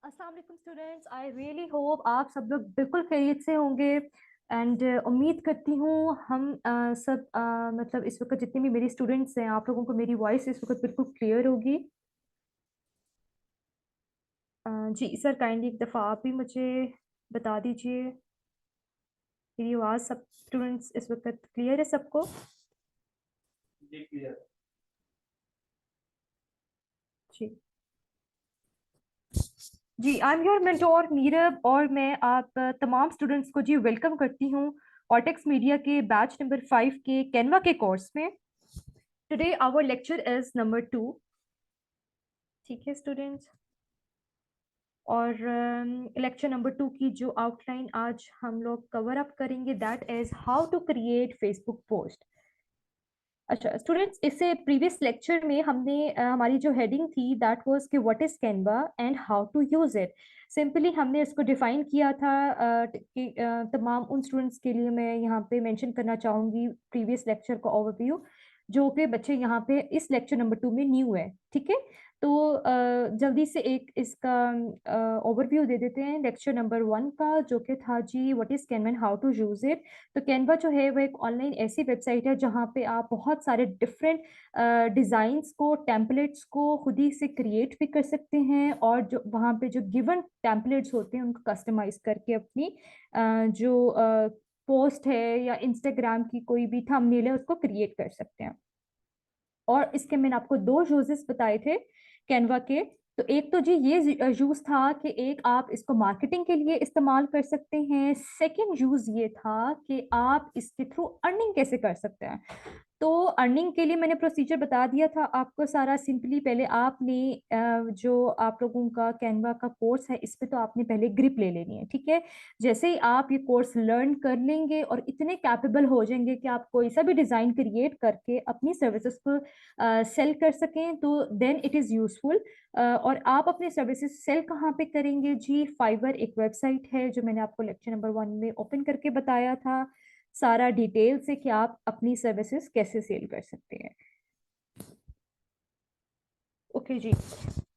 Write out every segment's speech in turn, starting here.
अस्सलाम वालेकुम students, I really hope आप सब लोग बिल्कुल खैरियत से होंगे। एंड उम्मीद करती हूँ हम सब मतलब इस वक्त जितने भी मेरी स्टूडेंट्स हैं, आप लोगों को मेरी वॉइस इस वक्त बिल्कुल क्लियर होगी। जी सर, काइंडली एक दफ़ा आप भी मुझे बता दीजिए मेरी आवाज़ सब स्टूडेंट्स इस वक्त क्लियर है सबको? जी जी, I am your mentor Meerab, और मैं आप तमाम स्टूडेंट्स को जी वेलकम करती हूँ ऑर्टेक्स मीडिया के बैच नंबर 5 के कैनवा के कोर्स में। Today our lecture is number 2। ठीक है स्टूडेंट्स, और लेक्चर नंबर 2 की जो आउटलाइन आज हम लोग कवर अप करेंगे that is how to create Facebook post. अच्छा स्टूडेंट्स, इससे प्रीवियस लेक्चर में हमने हमारी जो हेडिंग थी दैट वाज कि what is Canva and how to use it. Simply हमने इसको डिफाइन किया था कि तमाम उन स्टूडेंट्स के लिए मैं यहाँ पे मेंशन करना चाहूँगी प्रीवियस लेक्चर का ओवरव्यू, जो कि बच्चे यहाँ पे इस लेक्चर नंबर 2 में न्यू है। ठीक है, तो जल्दी से एक इसका ओवरव्यू दे देते हैं लेक्चर नंबर 1 का, जो कि था जी what is Canva and how to use it. तो कैनवा जो है वो एक ऑनलाइन ऐसी वेबसाइट है जहाँ पे आप बहुत सारे डिफरेंट डिज़ाइंस को, टेम्पलेट्स को खुद ही से क्रिएट भी कर सकते हैं, और जो वहाँ पे जो गिवन टेम्पलेट्स होते हैं उनको कस्टमाइज करके अपनी जो पोस्ट है या इंस्टाग्राम की कोई भी थंबनेल है उसको क्रिएट कर सकते हैं। और इसके मैंने आपको दो यूजेस बताए थे कैनवा के। तो एक तो जी ये यूज था कि एक आप इसको मार्केटिंग के लिए इस्तेमाल कर सकते हैं। सेकंड यूज ये था कि आप इसके थ्रू अर्निंग कैसे कर सकते हैं। तो अर्निंग के लिए मैंने प्रोसीजर बता दिया था आपको सारा। सिंपली पहले आपने जो आप लोगों का कैनवा का कोर्स है इस पे तो आपने पहले ग्रिप ले लेनी है। ठीक है, जैसे ही आप ये कोर्स लर्न कर लेंगे और इतने कैपेबल हो जाएंगे कि आप कोई सा भी डिज़ाइन क्रिएट करके अपनी सर्विसेज को सेल कर सकें, तो देन इट इज़ यूजफुल। और आप अपने सर्विसेज सेल कहाँ पे करेंगे जी? फाइवर एक वेबसाइट है जो मैंने आपको लेक्चर नंबर 1 में ओपन करके बताया था सारा डिटेल से कि आप अपनी सर्विसेज कैसे सेल कर सकते हैं। ओके जी,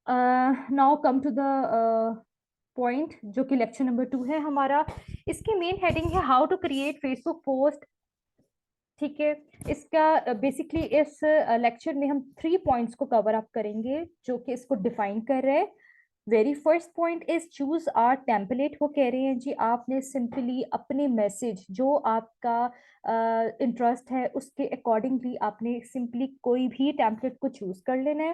now come to the point, जो कि लेक्चर नंबर 2 है हमारा। इसकी मेन हेडिंग है how to create Facebook post. ठीक है, इसका बेसिकली इस लेक्चर में हम 3 पॉइंट्स को कवर अप करेंगे जो कि इसको डिफाइन कर रहे हैं। Very first point is choose our template. वो कह रहे हैं जी आपने सिंपली अपने मैसेज जो आपका इंटरेस्ट है उसके अकॉर्डिंगली आपने सिंपली कोई भी टेम्पलेट को चूज कर लेना है।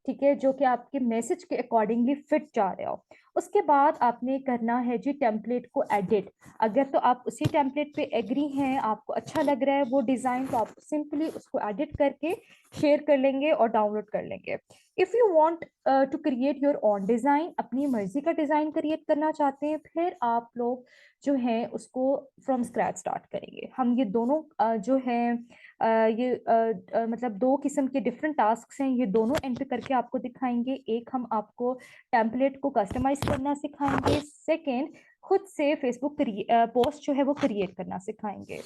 ठीक है, जो कि आपके मैसेज के अकॉर्डिंगली फिट जा रहा हो। उसके बाद आपने करना है जी टेम्पलेट को एडिट। अगर तो आप उसी टेम्पलेट पे एग्री हैं, आपको अच्छा लग रहा है वो डिज़ाइन, तो आप सिंपली उसको एडिट करके शेयर कर लेंगे और डाउनलोड कर लेंगे। If you want to create your own design, अपनी मर्जी का डिज़ाइन क्रिएट करना चाहते हैं, फिर आप लोग जो है उसको फ्रॉम स्क्रैच स्टार्ट करेंगे। हम ये दोनों जो हैं मतलब दो किस्म के डिफरेंट टास्क हैं, ये दोनों एंटर करके आपको दिखाएंगे। एक हम आपको टेम्पलेट को कस्टमाइज करना सिखाएंगे, सेकेंड खुद से फेसबुक पोस्ट जो है वो क्रिएट करना सिखाएंगे।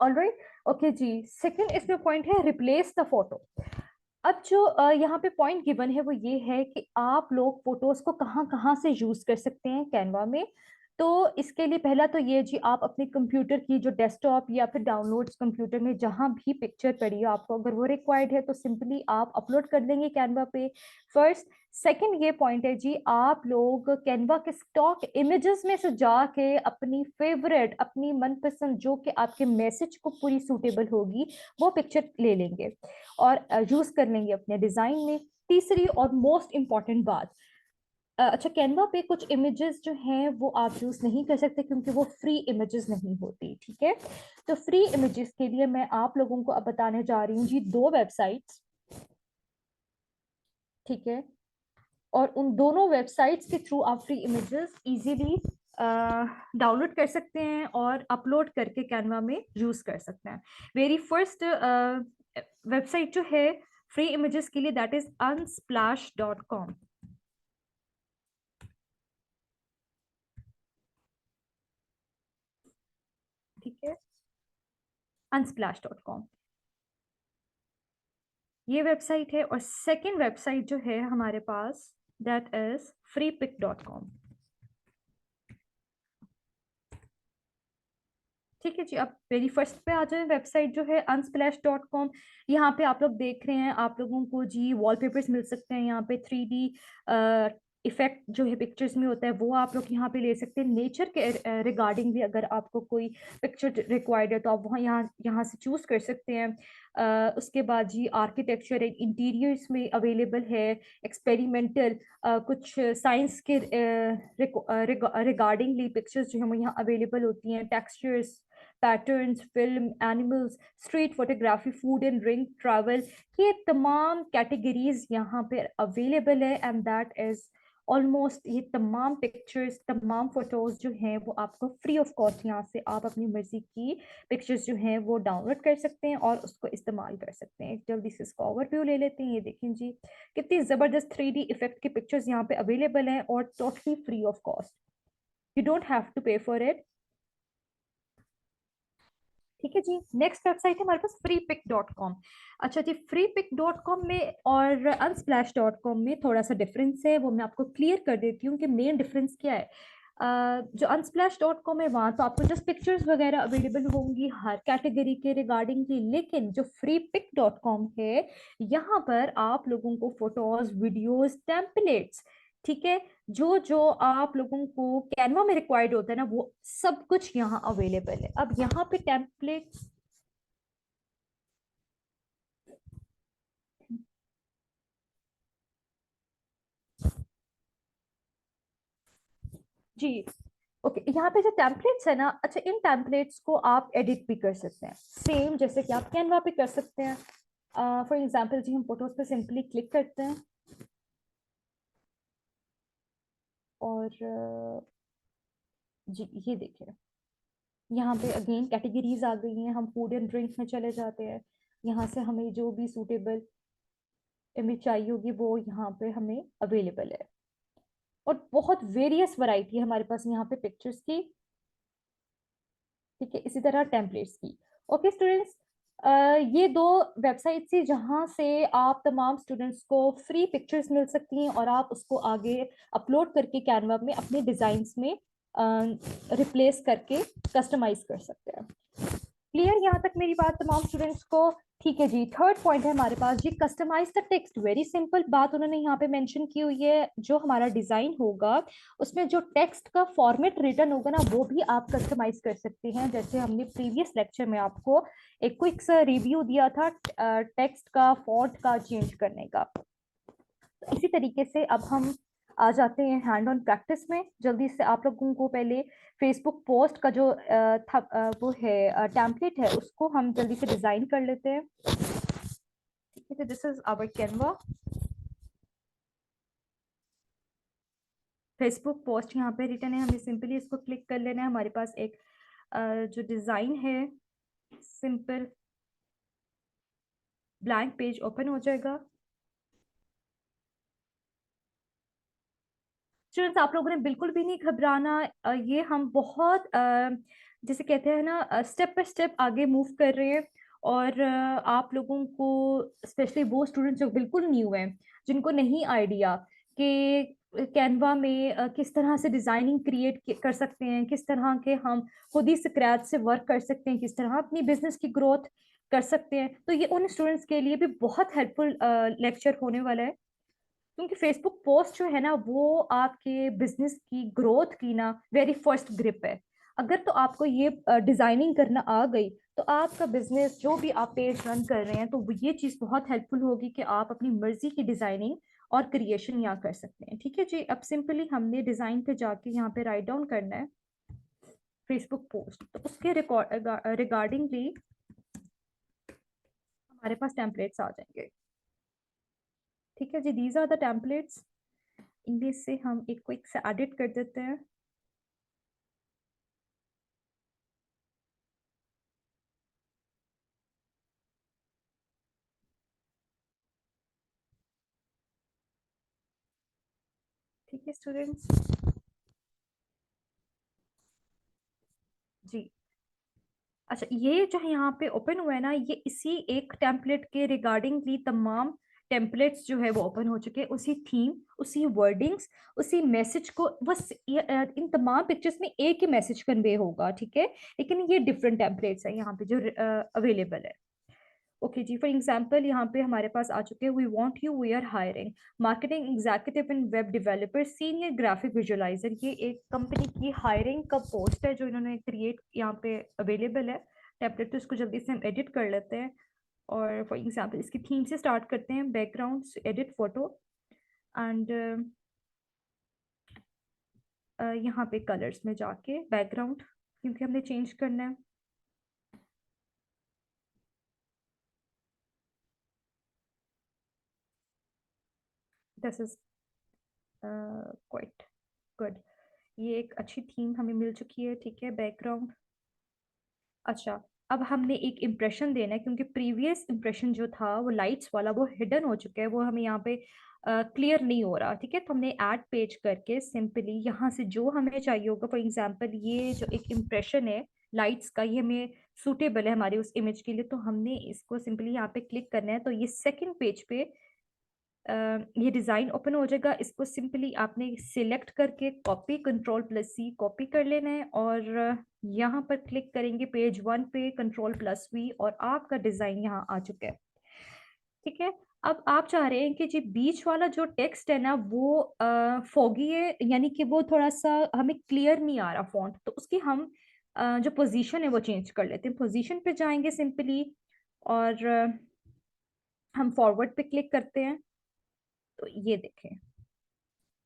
ऑलराइट, ओके जी। सेकंड इसमें पॉइंट है रिप्लेस द फोटो। अब जो यहाँ पे पॉइंट गिवन है वो ये है कि आप लोग फोटोज को कहाँ कहाँ से यूज कर सकते हैं कैनवा में। तो इसके लिए पहला तो ये जी, आप अपने कंप्यूटर की जो डेस्कटॉप या फिर डाउनलोड्स कंप्यूटर में जहाँ भी पिक्चर पड़ी हो आपको, अगर वो रिक्वायर्ड है तो सिंपली आप अपलोड कर देंगे कैनवा पे। फर्स्ट, सेकंड ये पॉइंट है जी, आप लोग कैनवा के स्टॉक इमेजेस में से जाके अपनी फेवरेट, अपनी मनपसंद जो कि आपके मैसेज को पूरी सूटेबल होगी वो पिक्चर ले लेंगे और यूज कर लेंगे अपने डिजाइन में। तीसरी और मोस्ट इंपॉर्टेंट बात, अच्छा कैनवा पे कुछ इमेजेस जो हैं वो आप यूज नहीं कर सकते क्योंकि वो फ्री इमेजेस नहीं होती। ठीक है, तो फ्री इमेजेस के लिए मैं आप लोगों को अब बताने जा रही हूँ जी दो वेबसाइट्स। ठीक है, और उन दोनों वेबसाइट्स के थ्रू आप फ्री इमेजेस इजीली डाउनलोड कर सकते हैं और अपलोड करके कैनवा में यूज कर सकते हैं। वेरी फर्स्ट वेबसाइट जो है फ्री इमेजेस के लिए दैट इज unsplash.com। ठीक है, unsplash.com ये वेबसाइट है। और सेकंड वेबसाइट जो है हमारे पास दैट इज freepik.com। ठीक है जी, अब मेरी फर्स्ट पे आ जाए। वेबसाइट जो है unsplash.com। यहाँ पे आप लोग देख रहे हैं, आप लोगों को जी वॉलपेपर्स मिल सकते हैं। यहाँ पे 3D इफेक्ट जो है पिक्चर्स में होता है वो आप लोग यहाँ पे ले सकते हैं। नेचर के रिगार्डिंग भी अगर आपको कोई पिक्चर रिक्वायर्ड है तो आप वहाँ यहाँ यहाँ से चूज कर सकते हैं। उसके बाद जी आर्किटेक्चर एंड इंटीरियर्स में अवेलेबल है। एक्सपेरिमेंटल कुछ साइंस के रिगार्डिंगली पिक्चर्स जो है वो यहाँ अवेलेबल होती हैं। Textures, patterns, film, animals, street photography, food and drink, travel, ये तमाम कैटेगरीज यहाँ पे अवेलेबल है। एंड दैट इज ऑलमोस्ट ये तमाम पिक्चर्स, तमाम फोटोज जो हैं वो आपको फ्री ऑफ कॉस्ट यहाँ से आप अपनी मर्जी की पिक्चर्स जो हैं वो डाउनलोड कर सकते हैं और उसको इस्तेमाल कर सकते हैं। जल्दी से इसका ओवरव्यू ले लेते हैं। ये देखें जी कितनी जबरदस्त 3D इफेक्ट की पिक्चर्स यहाँ पे अवेलेबल हैं और totally free of cost. You don't have to pay for it. ठीक है जी, नेक्स्ट वेबसाइट है हमारे पास freepik.com। अच्छा जी, freepik.com में और unsplash.com में थोड़ा सा डिफरेंस है, वो मैं आपको क्लियर कर देती हूँ कि मेन डिफरेंस क्या है। जो unsplash.com है वहाँ तो आपको जस्ट पिक्चर्स वगैरह अवेलेबल होंगी हर कैटेगरी के रिगार्डिंगली, लेकिन जो freepik.com है यहाँ पर आप लोगों को फोटोज, वीडियोज, टेम्पलेट्स, ठीक है, जो जो आप लोगों को कैनवा में रिक्वायर्ड होता है ना वो सब कुछ यहाँ अवेलेबल है। अब यहाँ पे टेम्पलेट जी, ओके, यहाँ पे जो टेम्पलेट्स है ना, अच्छा इन टेम्पलेट्स को आप एडिट भी कर सकते हैं सेम जैसे कि आप कैनवा पे कर सकते हैं। फॉर एग्जांपल जी हम फोटोज पे सिंपली क्लिक करते हैं और जी ये देखिए यहाँ पे अगेन कैटेगरीज आ गई हैं। हम फूड एंड ड्रिंक में चले जाते हैं, यहाँ से हमें जो भी सूटेबल इमेज चाहिए होगी वो यहाँ पे हमें अवेलेबल है। और बहुत वेरियस वैरायटी है हमारे पास यहाँ पे पिक्चर्स की, ठीक है, इसी तरह टेम्पलेट्स की। ओके स्टूडेंट्स, ये दो वेबसाइट थी जहाँ से आप तमाम स्टूडेंट्स को फ्री पिक्चर्स मिल सकती हैं और आप उसको आगे अपलोड करके कैनवा में अपने डिजाइन्स में रिप्लेस करके कस्टमाइज कर सकते हैं। क्लियर यहाँ तक मेरी बात तमाम स्टूडेंट्स को? ठीक है जी, थर्ड पॉइंट है हमारे पास जी customize the text. Very simple बात उन्होंने यहाँ पे मेंशन की हुई है। जो हमारा डिजाइन होगा उसमें जो टेक्स्ट का फॉर्मेट रिटर्न होगा ना वो भी आप कस्टमाइज कर सकते हैं। जैसे हमने प्रीवियस लेक्चर में आपको एक क्विक सा रिव्यू दिया था टेक्स्ट का फॉन्ट का चेंज करने का। तो इसी तरीके से अब हम आ जाते हैं हैंड ऑन प्रैक्टिस में। जल्दी से आप लोगों को पहले फेसबुक पोस्ट का जो वो है टेम्पलेट है उसको हम जल्दी से डिजाइन कर लेते हैं। ठीक है, this is our Canva. Facebook post यहाँ पे रिटर्न है, हमें सिंपली इसको क्लिक कर लेना है। हमारे पास एक जो डिजाइन है सिंपल ब्लैंक पेज ओपन हो जाएगा। स्टूडेंट्स आप लोगों ने बिल्कुल भी नहीं घबराना। ये हम बहुत जैसे कहते हैं ना स्टेप बाय स्टेप आगे मूव कर रहे हैं। और आप लोगों को स्पेशली वो स्टूडेंट्स जो बिल्कुल न्यू हैं, जिनको नहीं आइडिया कि कैनवा में किस तरह से डिजाइनिंग क्रिएट कर सकते हैं, किस तरह के हम खुद ही स्क्रैच से वर्क कर सकते हैं, किस तरह अपनी बिजनेस की ग्रोथ कर सकते हैं, तो ये उन स्टूडेंट्स के लिए भी बहुत हेल्पफुल लेक्चर होने वाला है। क्योंकि फेसबुक पोस्ट जो है ना वो आपके बिजनेस की ग्रोथ की ना वेरी फर्स्ट ग्रिप है। अगर तो आपको ये डिजाइनिंग करना आ गई तो आपका बिजनेस जो भी आप पेज रन कर रहे हैं तो ये चीज बहुत हेल्पफुल होगी कि आप अपनी मर्जी की डिजाइनिंग और क्रिएशन यहाँ कर सकते हैं। ठीक है जी, अब सिंपली हमने डिजाइन पे जाके यहाँ पे राइट डाउन करना है फेसबुक पोस्ट। तो उसके रिगार्डिंगली हमारे पास टेम्पलेट्स आ जाएंगे। ठीक है जी, दीज आर द टेम्पलेट्स। इनमें से हम एक क्विक से एडिट कर देते हैं। ठीक है स्टूडेंट्स जी, अच्छा ये जो है यहाँ पे ओपन हुआ है ना ये इसी एक टेम्पलेट के रिगार्डिंगली तमाम टेम्पलेट्स जो है वो ओपन हो चुके हैं, उसी थीम, उसी वर्डिंग्स, उसी मैसेज को बस इन तमाम पिक्चर्स में एक ही मैसेज कन्वे होगा, ठीक है, लेकिन ये डिफरेंट टेम्पलेट्स है यहाँ पे जो अवेलेबल है। ओके जी, फॉर एग्जांपल यहाँ पे हमारे पास आ चुके हैं, we want you, we are hiring marketing executive and web developer senior graphic visualiser. ये एक कंपनी की हायरिंग का पोस्ट है जो इन्होंने क्रिएट यहाँ पे अवेलेबल है टेम्पलेट। तो इसको जल्दी से हम एडिट कर लेते हैं और फॉर एग्जांपल इसकी थीम से स्टार्ट करते हैं, बैकग्राउंड, एडिट फोटो एंड यहाँ पे कलर्स में जाके बैकग्राउंड क्योंकि हमने चेंज करना है। दिस इज क्वाइट गुड, ये एक अच्छी थीम हमें मिल चुकी है, ठीक है, बैकग्राउंड। अच्छा, अब हमने एक इम्प्रेशन देना है क्योंकि प्रीवियस इम्प्रेशन जो था वो लाइट्स वाला वो हिडन हो चुका है, वो हमें यहाँ पे क्लियर नहीं हो रहा, ठीक है। तो हमने ऐड पेज करके सिंपली यहाँ से जो हमें चाहिए होगा, फॉर एग्जांपल ये जो एक इम्प्रेशन है लाइट्स का, ये हमें सूटेबल है हमारे उस इमेज के लिए, तो हमने इसको सिंपली यहाँ पे क्लिक करना है। तो ये सेकंड पेज पे ये डिज़ाइन ओपन हो जाएगा। इसको सिंपली आपने सिलेक्ट करके कॉपी, कंट्रोल+C कॉपी कर लेना है और यहाँ पर क्लिक करेंगे पेज 1 पे, कंट्रोल+V, और आपका डिज़ाइन यहाँ आ चुका है, ठीक है। अब आप चाह रहे हैं कि जी बीच वाला जो टेक्स्ट है ना वो फोगी है, यानी कि वो थोड़ा सा हमें क्लियर नहीं आ रहा फॉन्ट, तो उसकी हम जो पोजीशन है वो चेंज कर लेते हैं। पोजीशन पे जाएंगे सिंपली और हम फॉरवर्ड पे क्लिक करते हैं। तो ये देखें,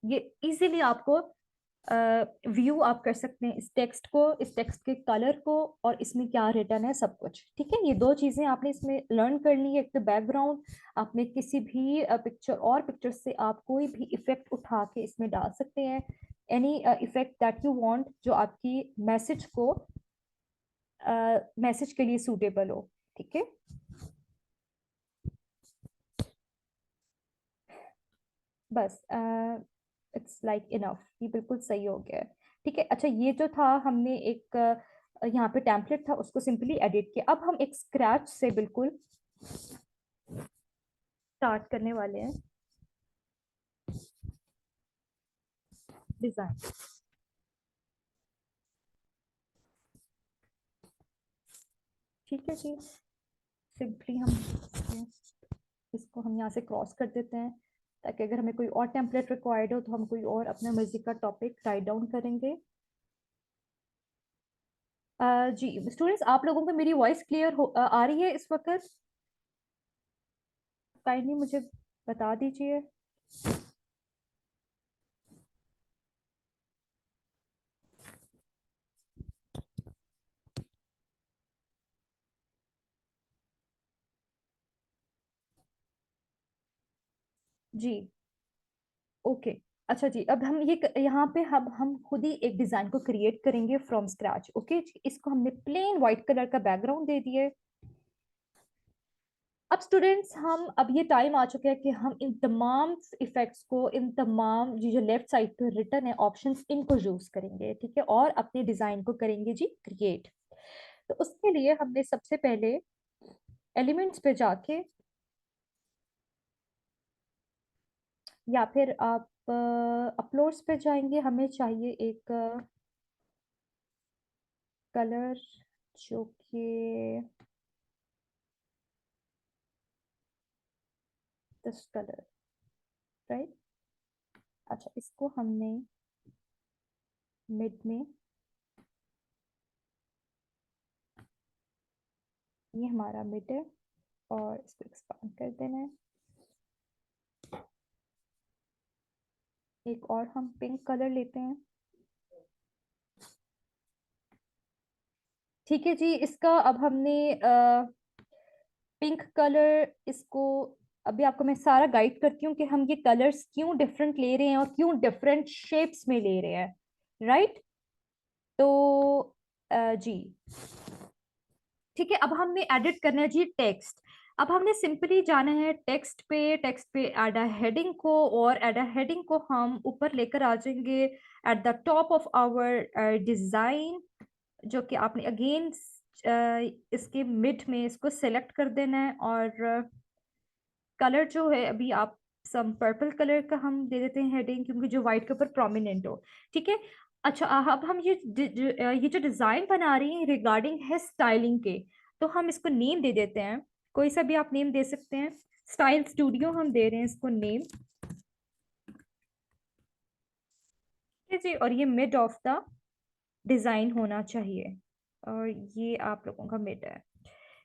ये इजीली आपको व्यू आप कर सकते हैं इस टेक्स्ट को, इस टेक्स्ट के कलर को, और इसमें क्या रिटर्न है, सब कुछ, ठीक है। ये दो चीजें आपने इसमें लर्न करनी है। एक तो बैकग्राउंड, आपने किसी भी पिक्चर और पिक्चर से आप कोई भी इफेक्ट उठा के इसमें डाल सकते हैं, any effect that you want जो आपकी मैसेज को मैसेज के लिए सूटेबल हो, ठीक है। बस इट्स लाइक इनफ, ये बिल्कुल सही हो गया है, ठीक है। अच्छा, ये जो था हमने एक यहाँ पे टेम्पलेट था उसको सिंपली एडिट किया। अब हम एक स्क्रैच से बिल्कुल स्टार्ट करने वाले हैं डिजाइन, ठीक है जी। सिंपली हम इसको हम यहाँ से क्रॉस कर देते हैं ताकि अगर हमें कोई और टेम्पलेट रिक्वायर्ड हो तो हम कोई और अपना मर्जी का टॉपिक राइट डाउन करेंगे। जी स्टूडेंट्स, आप लोगों को मेरी वॉइस क्लियर आ रही है इस वक्त? काइंडली मुझे बता दीजिए। जी ओके, अच्छा जी, अब हम ये यहाँ पे हम खुद ही एक डिजाइन को क्रिएट करेंगे फ्रॉम स्क्रैच। ओके जी, इसको हमने प्लेन व्हाइट कलर का बैकग्राउंड दे दिए। अब स्टूडेंट्स, हम अब ये टाइम आ चुका है कि हम इन तमाम इफेक्ट्स को, इन तमाम जी जो लेफ्ट साइड पे रिटर्न है ऑप्शंस, इनको यूज करेंगे, ठीक है, और अपने डिजाइन को करेंगे जी क्रिएट। तो उसके लिए हमने सबसे पहले एलिमेंट्स पे जाके, या फिर आप अपलोड्स पे जाएंगे, हमें चाहिए एक कलर जो कि दिस कलर, राइट। अच्छा, इसको हमने मिड में, ये हमारा मिड है, और इसको एक्सपांड कर देना है। एक और हम पिंक कलर लेते हैं, ठीक है जी। इसका अब हमने पिंक कलर, इसको अभी आपको मैं सारा गाइड करती हूँ कि हम ये कलर्स क्यों डिफरेंट ले रहे हैं और क्यों डिफरेंट शेप्स में ले रहे हैं, राइट। तो जी ठीक है, अब हमने एडिट करना है जी टेक्स्ट। अब हमने सिंपली जाना है टेक्स्ट पे, टेक्स्ट पे एड अ हेडिंग को, और एड अ हेडिंग को हम ऊपर लेकर आ जाएंगे at the top of our design, जो कि आपने अगेन इसके मिड में इसको सेलेक्ट कर देना है और कलर जो है अभी आप सम पर्पल कलर का हम दे देते हैं हेडिंग, क्योंकि जो व्हाइट के ऊपर प्रोमिनेंट हो। ठीक है। अच्छा, अब हम ये जो डिजाइन बना रही हैं रिगार्डिंग है स्टाइलिंग के, तो हम इसको नेम दे देते हैं। कोई सा भी आप नेम दे सकते हैं। स्टाइल स्टूडियो हम दे रहे हैं इसको नेम। ठीक है जी, और ये मिड ऑफ द डिजाइन होना चाहिए, और ये आप लोगों का मिड है।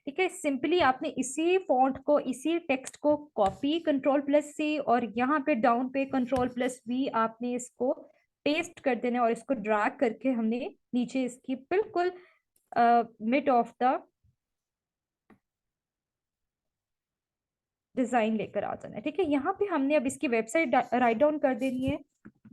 ठीक है, सिंपली आपने इसी फॉन्ट को, इसी टेक्स्ट को कॉपी कंट्रोल+C, और यहाँ पे डाउन पे कंट्रोल+V, आपने इसको पेस्ट कर देना और इसको ड्रैग करके हमने नीचे इसकी बिल्कुल मिड ऑफ द डिजाइन लेकर आ जाना है। ठीक है, यहाँ पे हमने अब इसकी वेबसाइट राइट डाउन कर देनी है,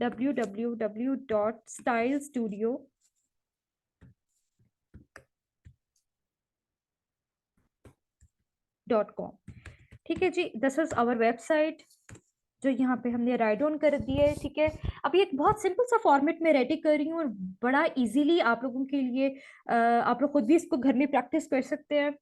www.stylestudio.com। ठीक है जी, दिस इज आवर वेबसाइट जो यहाँ पे हमने राइट डाउन कर दी है। ठीक है, अभी एक बहुत सिंपल सा फॉर्मेट में रेडी कर रही हूँ, और बड़ा इजीली आप लोगों के लिए आप लोग खुद भी इसको घर में प्रैक्टिस कर सकते हैं।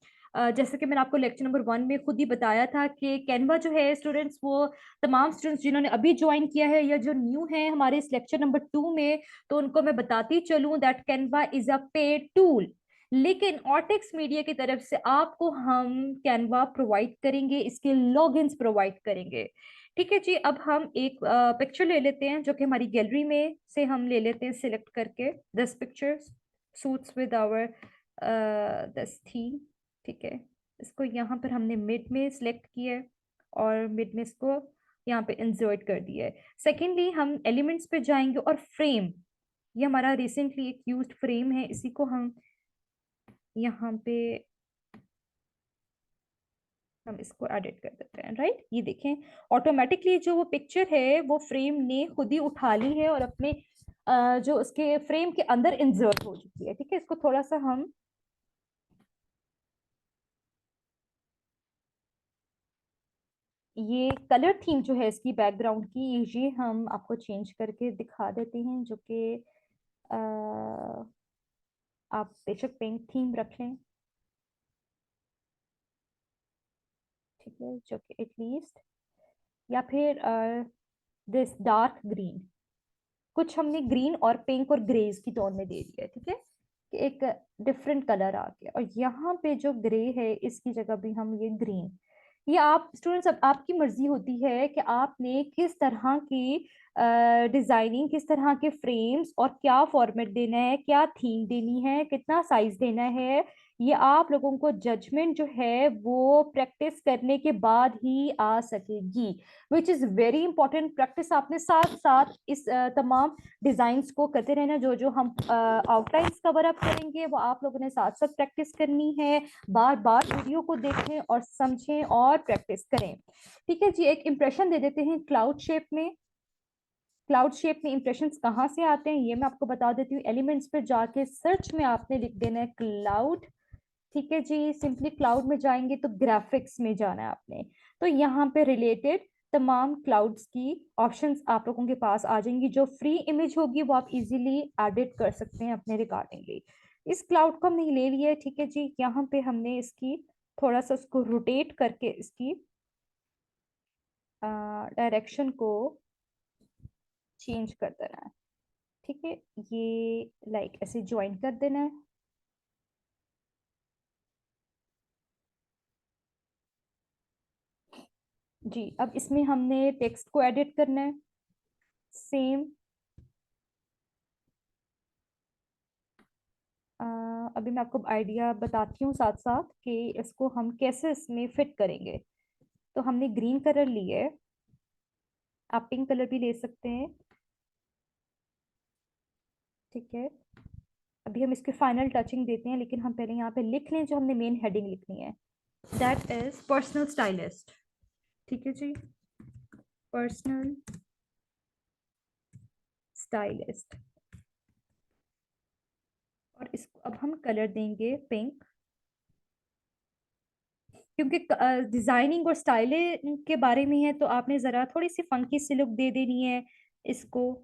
जैसे कि मैंने आपको लेक्चर नंबर 1 में खुद ही बताया था कि कैनवा जो है स्टूडेंट्स, वो तमाम स्टूडेंट्स जिन्होंने अभी ज्वाइन किया है या जो न्यू है हमारे इस लेक्चर नंबर 2 में, तो उनको मैं बताती चलूँ that Canva is a paid tool. लेकिन ऑर्टेक्स मीडिया की तरफ से आपको हम कैनवा प्रोवाइड करेंगे, इसके लॉगिन्स प्रोवाइड करेंगे। ठीक है जी, अब हम एक पिक्चर ले लेते हैं जो कि हमारी गैलरी में से हम ले लेते हैं सिलेक्ट करके। This picture suits with our this theme. ठीक है, इसको यहाँ पर हमने मिड में सिलेक्ट किया है, और मिड में इसको यहाँ पे इंसर्ट कर दिया है। सेकेंडली हम एलिमेंट्स पे जाएंगे, और फ्रेम, ये हमारा रिसेंटली एक यूज्ड फ्रेम है, इसी को हम यहाँ पे हम इसको एडिट कर देते हैं। राइट, ये देखें ऑटोमेटिकली जो वो पिक्चर है वो फ्रेम ने खुद ही उठा ली है और अपने जो उसके फ्रेम के अंदर इंसर्ट हो चुकी है। ठीक है, इसको थोड़ा सा हम ये कलर थीम जो है इसकी बैकग्राउंड की, ये हम आपको चेंज करके दिखा देते हैं, जो कि आप बेशक पिंक थीम रख लें। ठीक है, जो कि एटलीस्ट, या फिर दिस डार्क ग्रीन, कुछ हमने ग्रीन और पिंक और ग्रेज की टोन में दे दिया है। ठीक है, कि एक डिफरेंट कलर आ गया, और यहाँ पे जो ग्रे है इसकी जगह भी हम ये ग्रीन। ये आप स्टूडेंट्स, अब आपकी मर्जी होती है कि आपने किस तरह की डिजाइनिंग, किस तरह के फ्रेम्स, और क्या फॉर्मेट देना है, क्या थीम देनी है, कितना साइज देना है, ये आप लोगों को जजमेंट जो है वो प्रैक्टिस करने के बाद ही आ सकेगी, which is very important. Practice आपने साथ साथ इस तमाम डिजाइन्स को करते रहना। जो जो हम आउटलाइंस कवर अप करेंगे वो आप लोगों ने साथ साथ प्रैक्टिस करनी है। बार बार वीडियो को देखें और समझें और प्रैक्टिस करें। ठीक है जी, एक इंप्रेशन दे देते हैं क्लाउड शेप में। क्लाउड शेप में इंप्रेशंस कहाँ से आते हैं ये मैं आपको बता देती हूँ। एलिमेंट्स पे जाके सर्च में आपने लिख देना है क्लाउड। ठीक है जी, सिंपली क्लाउड में जाएंगे तो ग्राफिक्स में जाना है आपने। तो यहाँ पे रिलेटेड तमाम क्लाउड्स की ऑप्शंस आप लोगों के पास आ जाएंगी। जो फ्री इमेज होगी वो आप इजीली एडिट कर सकते हैं अपने रिगार्डिंगली। इस क्लाउड को हमने ले लिया है। ठीक है जी, यहाँ पे हमने इसकी थोड़ा सा उसको रोटेट करके इसकी डायरेक्शन को चेंज कर देना है। ठीक है, ये लाइक ऐसे ज्वाइन कर देना है। जी, अब इसमें हमने टेक्स्ट को एडिट करना है। सेम अभी मैं आपको आइडिया बताती हूँ साथ साथ कि इसको हम कैसे इसमें फिट करेंगे। तो हमने ग्रीन कलर लिए है, आप पिंक कलर भी ले सकते हैं। ठीक है, अभी हम इसके फाइनल टचिंग देते हैं, लेकिन हम पहले यहाँ पे लिख लें जो हमने मेन हेडिंग लिखनी है, दैट इज पर्सनल स्टाइलिस्ट। ठीक है जी, पर्सनल स्टाइलिस्ट, और इसको अब हम कलर देंगे पिंक, क्योंकि डिजाइनिंग और स्टाइलिंग के बारे में है तो आपने ज़रा थोड़ी सी फंकी सी लुक दे देनी है इसको।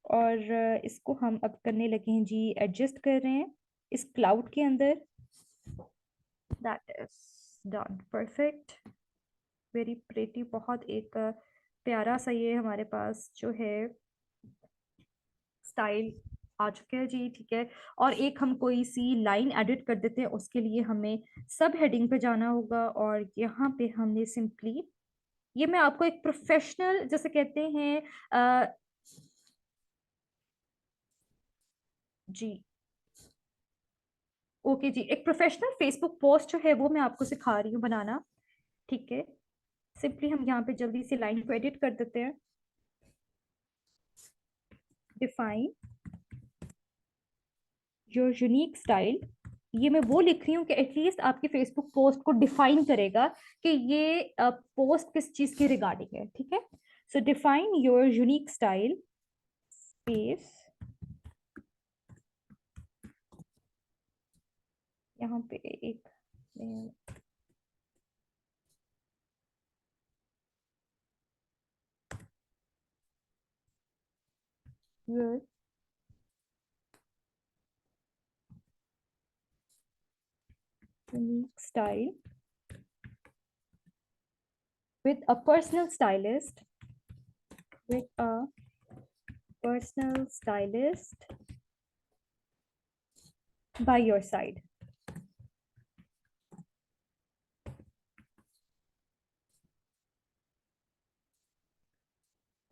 और इसको हम अब करने लगे हैं जी, एडजस्ट कर रहे हैं इस क्लाउड के अंदर। That is done perfect. Very pretty, बहुत एक प्यारा सा ये हमारे पास जो है स्टाइल आ चुका है जी। ठीक है, और एक हम कोई सी लाइन एडिट कर देते हैं, उसके लिए हमें सब हेडिंग पे जाना होगा और यहाँ पे हमने सिंपली, ये मैं आपको एक प्रोफेशनल जैसे कहते हैं जी ओके जी, एक प्रोफेशनल फेसबुक पोस्ट जो है वो मैं आपको सिखा रही हूँ बनाना। ठीक है, सिंपली हम यहाँ पे जल्दी से लाइन को एडिट कर देते हैं। डिफाइन योर यूनिक स्टाइल, ये मैं वो लिख रही हूँ कि एटलीस्ट आपके फेसबुक पोस्ट को डिफाइन करेगा कि ये पोस्ट किस चीज के रिगार्डिंग है। ठीक है, सो define your unique style space, यहाँ पे एक your unique style with a personal stylist, with a personal stylist by your side.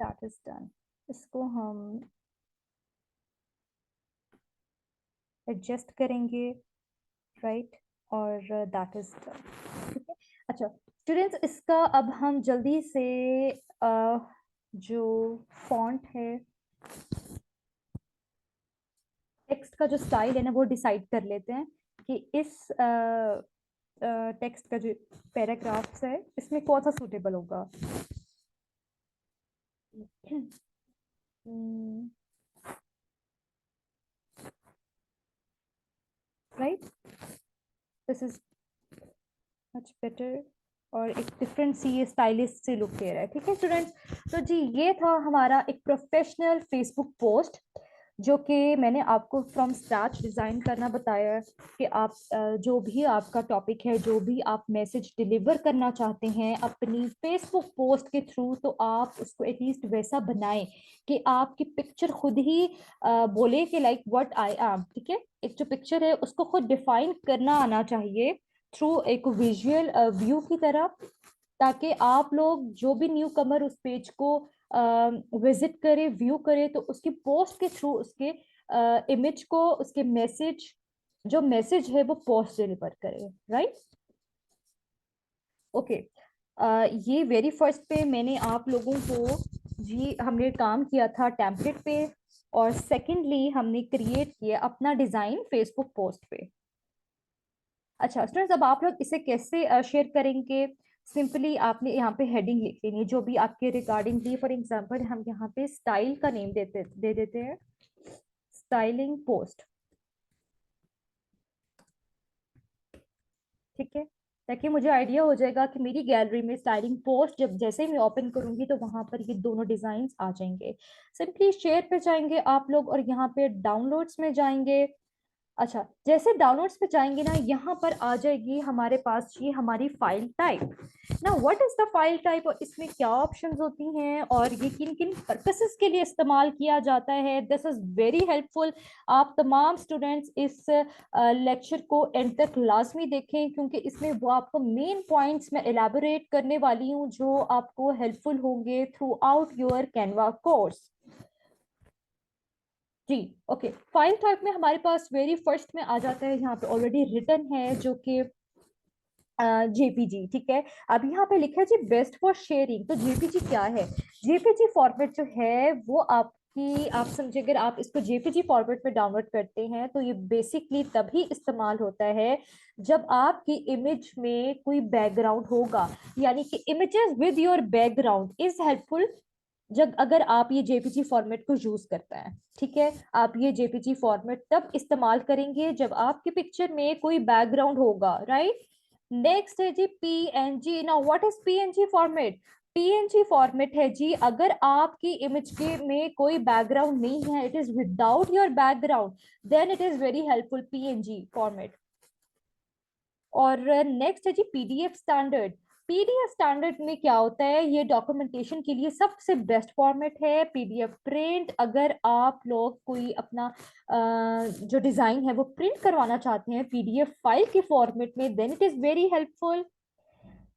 That is done. इसको हम एडजस्ट करेंगे, राइट, और दैट इज डन। ठीक है, अच्छा स्टूडेंट्स, इसका अब हम जल्दी से जो फॉन्ट है, टेक्स्ट का जो स्टाइल है ना, वो डिसाइड कर लेते हैं कि इस टेक्स्ट का जो पैराग्राफ्स है इसमें कौन सा सूटेबल होगा। Right, this is much better, और एक डिफरेंट सी ये स्टाइलिश से लुक दे रहा है। ठीक है स्टूडेंट्स, तो जी ये था हमारा एक प्रोफेशनल फेसबुक पोस्ट जो कि मैंने आपको फ्रॉम स्क्रैच डिज़ाइन करना बताया है कि आप जो भी आपका टॉपिक है, जो भी आप मैसेज डिलीवर करना चाहते हैं अपनी फेसबुक पोस्ट के थ्रू, तो आप उसको एटलीस्ट वैसा बनाएं कि आपकी पिक्चर खुद ही बोले कि लाइक व्हाट आई एम। ठीक है, एक जो पिक्चर है उसको खुद डिफाइन करना आना चाहिए थ्रू एक विजुअल व्यू की तरह, ताकि आप लोग जो भी न्यू कमर उस पेज को विजिट करे, व्यू करे, तो उसकी पोस्ट के थ्रू उसके इमेज को, उसके मैसेज, जो मैसेज है वो पोस्ट डिलीवर करे। राइट, ओके, ये वेरी फर्स्ट पे मैंने आप लोगों को जी हमने काम किया था टेम्पलेट पे, और सेकेंडली हमने क्रिएट किया अपना डिजाइन फेसबुक पोस्ट पे। अच्छा स्टूडेंट्स, अब आप लोग इसे कैसे शेयर करेंगे, सिंपली आपने यहाँ पे हेडिंग लिख लेनी है जो भी आपके रिगार्डिंग दी। फॉर एग्जांपल हम यहाँ पे स्टाइल का नेम दे देते हैं, स्टाइलिंग पोस्ट। ठीक है, ताकि मुझे आइडिया हो जाएगा कि मेरी गैलरी में स्टाइलिंग पोस्ट जब जैसे ही मैं ओपन करूंगी तो वहां पर ये दोनों डिजाइन आ जाएंगे। सिंपली शेयर पे जाएंगे आप लोग और यहाँ पे डाउनलोड्स में जाएंगे। अच्छा, जैसे डाउनलोड्स पे जाएंगे ना, यहाँ पर आ जाएगी हमारे पास ये हमारी फाइल टाइप। ना what is the file type, और इसमें क्या ऑप्शंस होती हैं और ये किन किन पर्पसेस के लिए इस्तेमाल किया जाता है, दिस इज वेरी हेल्पफुल। आप तमाम स्टूडेंट्स इस लेक्चर को एंड तक लाजमी देखें, क्योंकि इसमें वो आपको मेन पॉइंट्स में एलैबोरेट करने वाली हूँ जो आपको हेल्पफुल होंगे throughout your Canva course. जी ओके, फाइल टाइप में हमारे पास वेरी फर्स्ट में आ जाता है, यहाँ पे ऑलरेडी रिटन है जो कि जेपीजी। ठीक है, अब यहाँ पे लिखा है जी बेस्ट फॉर शेयरिंग। तो जेपीजी क्या है, जेपीजी फॉर्मेट जो है वो आपकी, आप समझे, अगर आप इसको जेपीजी फॉर्मेट में डाउनलोड करते हैं तो ये बेसिकली तभी इस्तेमाल होता है जब आपकी इमेज में कोई बैकग्राउंड होगा, यानी कि images with your background is helpful जब अगर आप ये जेपीजी फॉर्मेट को यूज करते हैं। ठीक है, आप ये जेपीजी फॉर्मेट तब इस्तेमाल करेंगे जब आपकी पिक्चर में कोई बैकग्राउंड होगा। राइट, नेक्स्ट है जी PNG. Now what is PNG format, PNG format है जी अगर आपकी इमेज के में कोई बैकग्राउंड नहीं है, it is without your background, then it is very helpful PNG format. और नेक्स्ट है जी पीडीएफ स्टैंडर्ड। पीडीएफ स्टैंडर्ड में क्या होता है, ये डॉक्यूमेंटेशन के लिए सबसे बेस्ट फॉर्मेट है। पीडीएफ प्रिंट, अगर आप लोग कोई अपना जो डिजाइन है वो प्रिंट करवाना चाहते हैं पीडीएफ फाइल के फॉर्मेट में, then it is very helpful.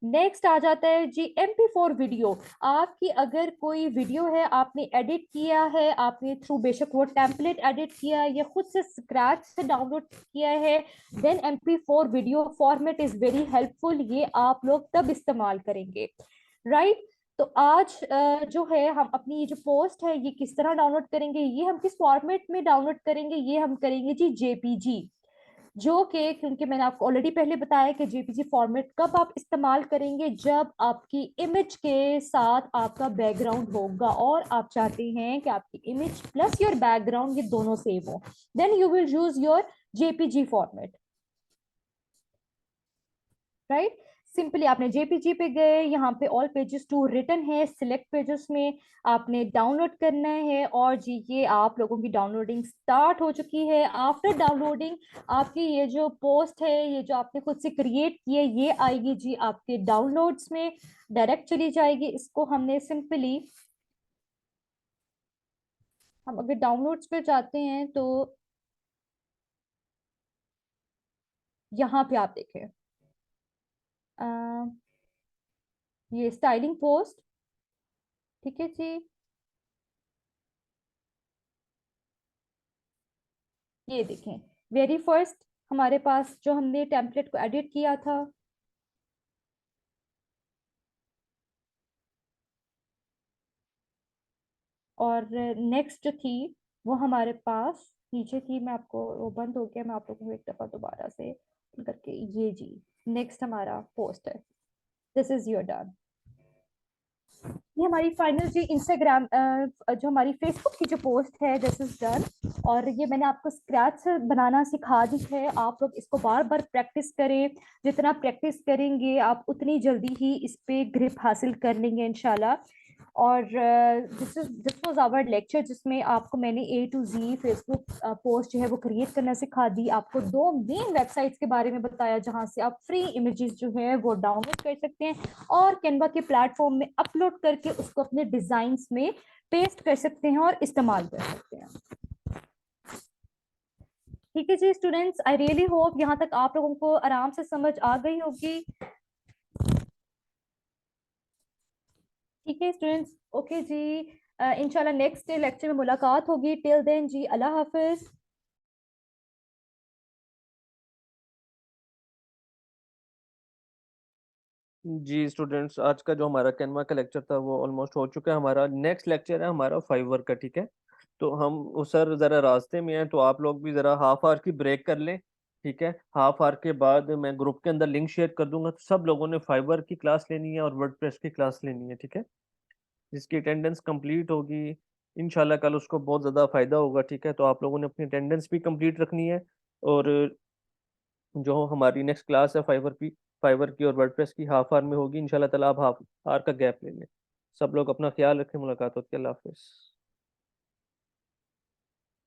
Next आ जाता है जी MP4 वीडियो। आपकी अगर कोई वीडियो है, आपने एडिट किया है, आपने थ्रू बेशक वो टेम्पलेट एडिट किया है या खुद से स्क्रैच से डाउनलोड किया है, then MP4 video format is very helpful. ये आप लोग तब इस्तेमाल करेंगे, राइट। तो आज जो है हम अपनी ये जो पोस्ट है ये किस तरह डाउनलोड करेंगे, ये हम किस फॉर्मेट में डाउनलोड करेंगे, ये हम करेंगे जी JPG। जो कि क्योंकि मैंने आपको ऑलरेडी पहले बताया कि जेपीजी फॉर्मेट कब आप इस्तेमाल करेंगे, जब आपकी इमेज के साथ आपका बैकग्राउंड होगा और आप चाहते हैं कि आपकी इमेज प्लस योर बैकग्राउंड ये दोनों सेव हो, then you will use your JPG format, right. Simply आपने जेपीजी पे गए, यहाँ पे ऑल पेजेस टू रिटन है, सिलेक्ट पेजेस में आपने डाउनलोड करना है, और जी ये आप लोगों की डाउनलोडिंग स्टार्ट हो चुकी है। आफ्टर डाउनलोडिंग आपकी ये जो पोस्ट है, ये जो आपने खुद से क्रिएट की है, ये आएगी जी आपके डाउनलोड्स में, डायरेक्ट चली जाएगी। इसको हमने सिंपली, हम अगर डाउनलोड्स पे जाते हैं तो यहाँ पे आप देखें, ये स्टाइलिंग पोस्ट, ठीक है जी। ये देखें, वेरी फर्स्ट हमारे पास जो हमने टेम्पलेट को एडिट किया था, और नेक्स्ट जो थी वो हमारे पास नीचे थी, मैं आपको, वो बंद हो गया, मैं आप लोगों को एक दफा दोबारा से करके, ये जी नेक्स्ट हमारा पोस्ट है, दिस इज योर डन। ये हमारी फाइनल जी इंस्टाग्राम, जो हमारी फेसबुक की जो पोस्ट है, दिस इज डन। और ये मैंने आपको स्क्रैच से बनाना सिखा दी है, आप लोग इसको बार बार प्रैक्टिस करें, जितना प्रैक्टिस करेंगे आप उतनी जल्दी ही इस पे ग्रिप हासिल कर लेंगे इंशाल्लाह। और दिस वाज आवर लेक्चर, जिसमें आपको मैंने A to Z Facebook post जो है वो क्रिएट करना सिखा दी, आपको दो मेन वेबसाइट्स के बारे में बताया जहां से आप फ्री इमेजेस जो है वो डाउनलोड कर सकते हैं और कैनवा के प्लेटफॉर्म में अपलोड करके उसको अपने डिजाइन्स में पेस्ट कर सकते हैं और इस्तेमाल कर सकते हैं। ठीक है जी स्टूडेंट्स, आई रियली होप यहाँ तक आप लोगों को आराम से समझ आ गई होगी। ठीक है स्टूडेंट्स, ओके जी, इंशाल्लाह नेक्स्ट लेक्चर में मुलाकात होगी। टिल देन जी अल्लाह हाफिज। जी स्टूडेंट्स, आज का जो हमारा कैनवा का लेक्चर था वो ऑलमोस्ट हो चुका है। हमारा नेक्स्ट लेक्चर है हमारा फाइवर का, ठीक है। तो हम उस सर ज़रा रास्ते में हैं, तो आप लोग भी ज़रा हाफ आवर की ब्रेक कर लें, ठीक है। हाफ आवर के बाद मैं ग्रुप के अंदर लिंक शेयर कर दूंगा, तो सब लोगों ने फाइवर की क्लास लेनी है और वर्डप्रेस की क्लास लेनी है, ठीक है। जिसकी अटेंडेंस कंप्लीट होगी इंशाल्लाह कल, उसको बहुत ज़्यादा फ़ायदा होगा, ठीक है। तो आप लोगों ने अपनी अटेंडेंस भी कंप्लीट रखनी है। और जो हमारी नेक्स्ट क्लास है फाइवर की और वर्डप्रेस की हाफ आवर में होगी इंशाल्लाह ताला। आप हाफ आवर का गैप ले लें। सब लोग अपना ख्याल रखें, मुलाकात होती है, अल्लाह हाफिज़।